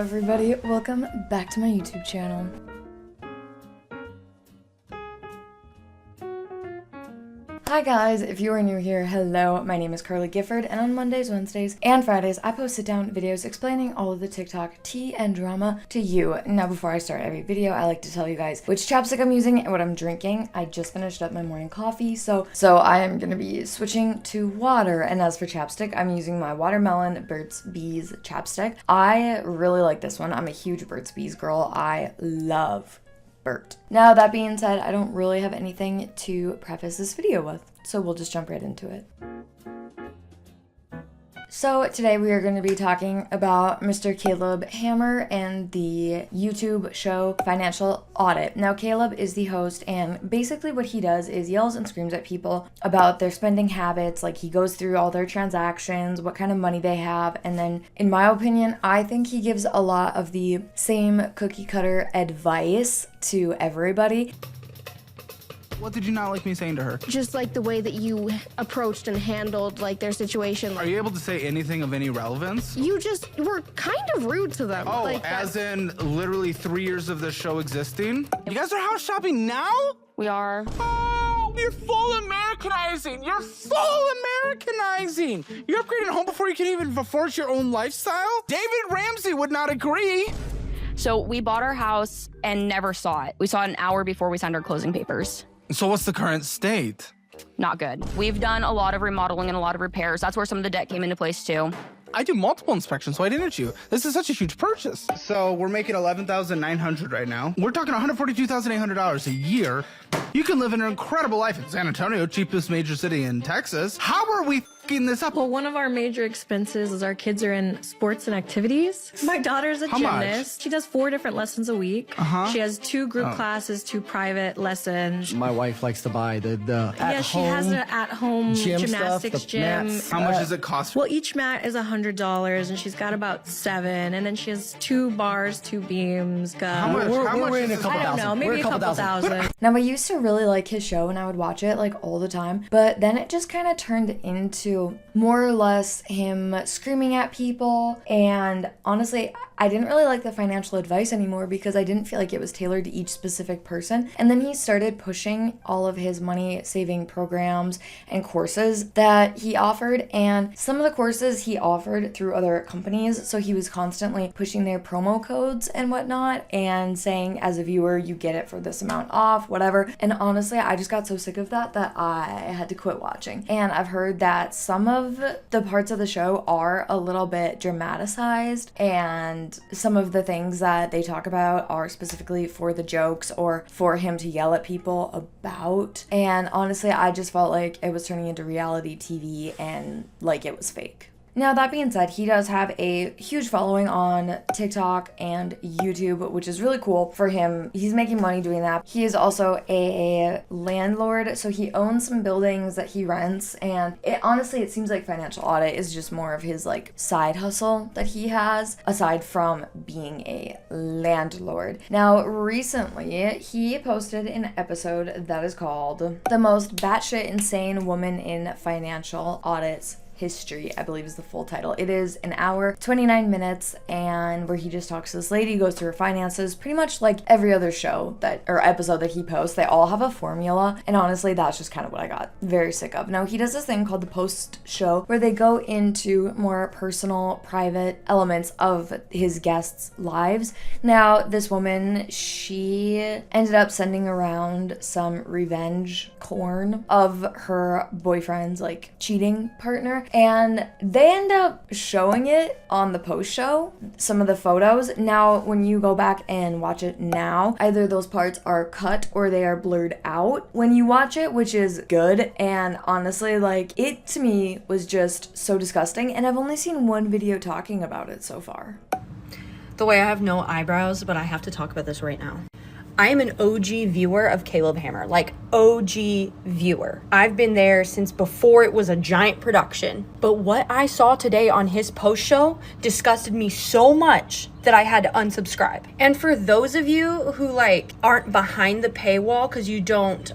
everybody, welcome back to my YouTube channel. Hi guys, if you are new here, hello, my name is Carly Gifford, and on Mondays, Wednesdays, and Fridays, I post sit-down videos explaining all of the TikTok tea and drama to you. Now, before I start every video, I like to tell you guys which chapstick I'm using and what I'm drinking. I just finished up my morning coffee, so I am gonna be switching to water, and as for chapstick, I'm using my Watermelon Burt's Bees chapstick. I really like this one. I'm a huge Burt's Bees girl. I love Burt. Now, that being said, I don't really have anything to preface this video with, so we'll just jump right into it. So today we are going to be talking about Mr. Caleb Hammer and the YouTube show Financial Audit. Now, Caleb is the host, and basically what he does is yells and screams at people about their spending habits. Like, he goes through all their transactions, what kind of money they have, and then, in my opinion, I think he gives a lot of the same cookie cutter advice to everybody. What did you not like me saying to her? Just like the way that you approached and handled like their situation. Are you able to say anything of any relevance? You just were kind of rude to them. Oh, like as in literally 3 years of this show existing? You guys are house shopping now? We are. Oh, you're full Americanizing. You're full Americanizing. You're upgrading a home before you can even afford your own lifestyle? David Ramsey would not agree. So we bought our house and never saw it. We saw it an hour before we signed our closing papers. So what's the current state? Not good. We've done a lot of remodeling and a lot of repairs. That's where some of the debt came into place too. I do multiple inspections. Why didn't you? This is such a huge purchase. So we're making $11,900 right now. We're talking $142,800 a year. You can live an incredible life in San Antonio, cheapest major city in Texas. How are we f***ing this up? Well, one of our major expenses is our kids are in sports and activities. My daughter's a gymnast. Much? She does 4 different lessons a week. She has 2 group classes, 2 private lessons. My wife likes to buy the Yeah, she has an at-home gymnastics gym. How much does it cost? Well, each mat is $100, and she's got about 7. And then she has 2 bars, 2 beams. How much? We're in a couple I don't thousand. know, maybe We're a couple thousand. Now, I used to really like his show and I would watch it like all the time, but then it just kind of turned into more or less him screaming at people, and honestly, I didn't really like the financial advice anymore because I didn't feel like it was tailored to each specific person. And then he started pushing all of his money saving programs and courses that he offered, and some of the courses he offered through other companies, so he was constantly pushing their promo codes and whatnot and saying, as a viewer, you get it for this amount off, whatever. And honestly, I just got so sick of that I had to quit watching. And I've heard that some of the parts of the show are a little bit dramatized, and some of the things that they talk about are specifically for the jokes or for him to yell at people about. And honestly, I just felt like it was turning into reality TV and like it was fake. Now, that being said, he does have a huge following on TikTok and YouTube, which is really cool for him. He's making money doing that. He is also a landlord, so he owns some buildings that he rents, and honestly, it seems like Financial Audit is just more of his like side hustle that he has, aside from being a landlord. Now, recently, he posted an episode that is called The Most Batshit Insane Woman in Financial Audit's History, I believe is the full title. It is an hour, 29 minutes, and where he just talks to this lady, goes through her finances, pretty much like every other show or episode that he posts. They all have a formula, and honestly, that's just kind of what I got very sick of. Now, he does this thing called the post show where they go into more personal, private elements of his guests' lives. Now, this woman, she ended up sending around some revenge porn of her boyfriend's like cheating partner, and they end up showing it on the post show, some of the photos. Now, when you go back and watch it now, either those parts are cut or they are blurred out when you watch it, which is good. And honestly, like, it to me was just so disgusting, and I've only seen one video talking about it so far. The way I have no eyebrows, but I have to talk about this right now. I am an OG viewer of Caleb Hammer, like OG viewer. I've been there since before it was a giant production. But what I saw today on his post show disgusted me so much that I had to unsubscribe. And for those of you who like aren't behind the paywall because you don't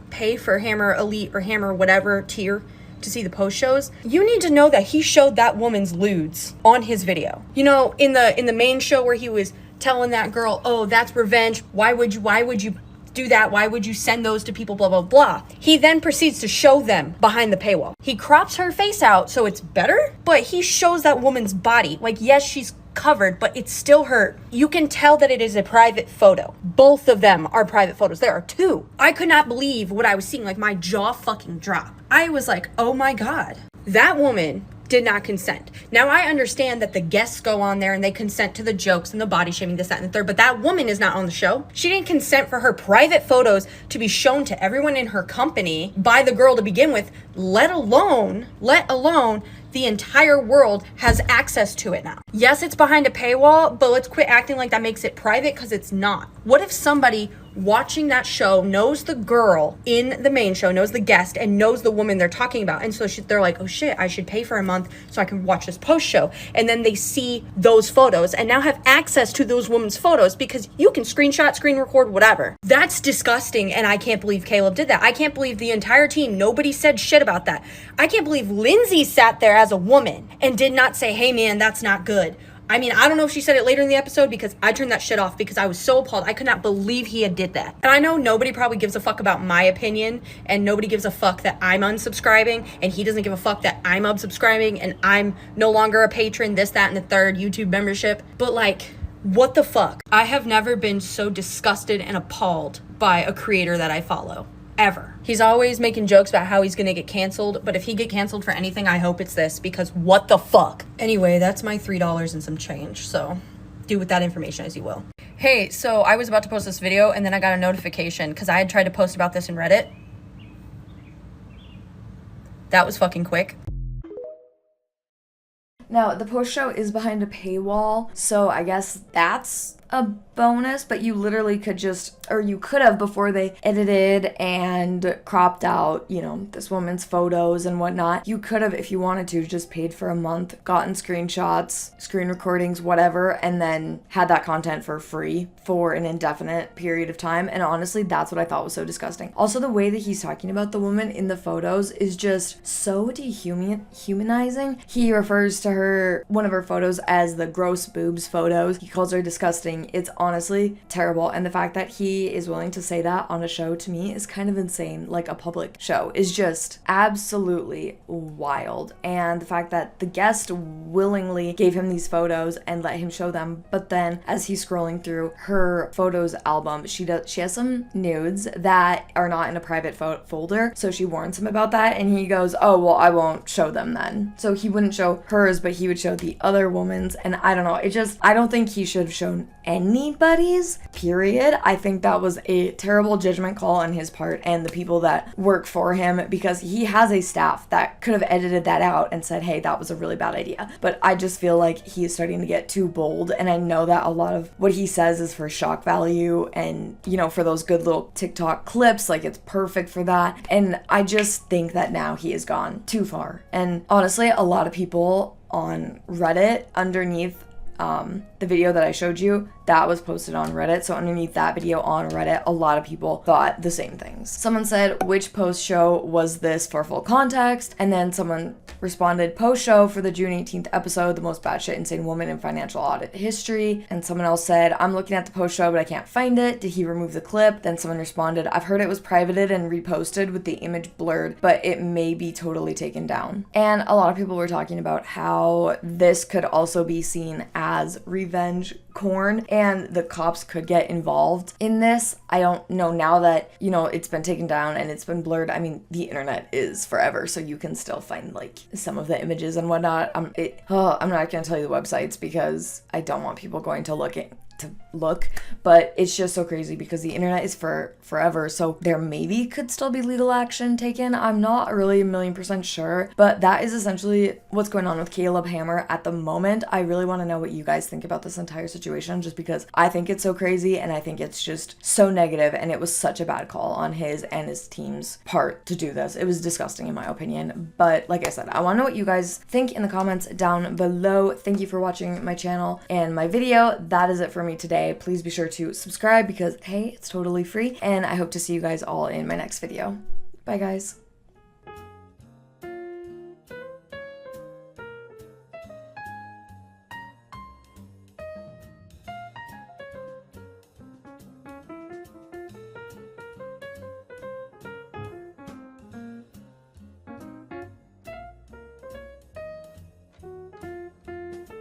pay for Hammer Elite or Hammer whatever tier to see the post shows, you need to know that he showed that woman's lewds on his video. You know, in the main show where he was telling that girl, oh, that's revenge. Why would you do that? Why would you send those to people? Blah, blah, blah. He then proceeds to show them behind the paywall. He crops her face out so it's better, but he shows that woman's body. Like, yes, she's covered, but it's still her. You can tell that it is a private photo. Both of them are private photos. There are two. I could not believe what I was seeing. Like, my jaw fucking dropped. I was like, oh my God. That woman did not consent. Now, I understand that the guests go on there and they consent to the jokes and the body shaming, this, that, and the third, but that woman is not on the show. She didn't consent for her private photos to be shown to everyone in her company by the girl to begin with, let alone the entire world has access to it now. Yes, it's behind a paywall, but let's quit acting like that makes it private, because it's not. What if somebody watching that show knows the girl in the main show, knows the guest, and knows the woman they're talking about, and so they're like, oh shit, I should pay for a month so I can watch this post show, and then they see those photos and now have access to those women's photos because you can screenshot, screen record, whatever. That's disgusting, and I can't believe Caleb did that. I can't believe the entire team, nobody said shit about that. I can't believe Lindsay sat there as a woman and did not say, hey man, that's not good. I mean, I don't know if she said it later in the episode, because I turned that shit off because I was so appalled. I could not believe he had did that. And I know nobody probably gives a fuck about my opinion, and nobody gives a fuck that I'm unsubscribing, and he doesn't give a fuck that I'm unsubscribing, and I'm no longer a patron, this, that, and the third, YouTube membership. But like, what the fuck? I have never been so disgusted and appalled by a creator that I follow. Ever. He's always making jokes about how he's gonna get canceled, but if he get canceled for anything, I hope it's this, because what the fuck? Anyway, that's my $3 and some change, so do with that information as you will. Hey, so I was about to post this video and then I got a notification because I had tried to post about this in Reddit. That was fucking quick. Now, the post show is behind a paywall, so I guess that's a bonus, but you literally could you could have before they edited and cropped out, you know, this woman's photos and whatnot. You could have, if you wanted to, just paid for a month, gotten screenshots, screen recordings, whatever, and then had that content for free for an indefinite period of time. And honestly, that's what I thought was so disgusting. Also, the way that he's talking about the woman in the photos is just so dehumanizing. He refers to one of her photos as the gross boobs photos. He calls her disgusting. It's honestly terrible, and the fact that he is willing to say that on a show, to me, is kind of insane. Like, a public show is just absolutely wild. And the fact that the guest willingly gave him these photos and let him show them, but then as he's scrolling through her photos album, she has some nudes that are not in a private folder, so she warns him about that, and he goes, oh well, I won't show them then. So he wouldn't show hers, but he would show the other woman's, and I don't know, I don't think he should have shown anybody's, period. I think that was a terrible judgment call on his part and the people that work for him, because he has a staff that could have edited that out and said, hey, that was a really bad idea. But I just feel like he is starting to get too bold, and I know that a lot of what he says is for shock value and, you know, for those good little TikTok clips, like it's perfect for that. And I just think that now he has gone too far. And honestly, a lot of people on Reddit underneath the video that I showed you, that was posted on Reddit. So underneath that video on Reddit, a lot of people thought the same things. Someone said, which post show was this for full context? And then someone responded, post show for the June 18th episode, the most batshit insane woman in financial audit history. And someone else said, I'm looking at the post show, but I can't find it. Did he remove the clip? Then someone responded, I've heard it was privated and reposted with the image blurred, but it may be totally taken down. And a lot of people were talking about how this could also be seen as revenge corn, and the cops could get involved in this. I don't know, now that, you know, it's been taken down and it's been blurred. I mean, the internet is forever, so you can still find like some of the images and whatnot. I'm not gonna tell you the websites because I don't want people going to look, but it's just so crazy because the internet is forever, so there maybe could still be legal action taken. I'm not really 1,000,000% sure, but that is essentially what's going on with Caleb Hammer at the moment. I really want to know what you guys think about this entire situation, just because I think it's so crazy and I think it's just so negative, and it was such a bad call on his and his team's part to do this. It was disgusting in my opinion, but like I said, I want to know what you guys think in the comments down below. Thank you for watching my channel and my video. That is it for me today. Please be sure to subscribe because, hey, it's totally free, and I hope to see you guys all in my next video. Bye guys.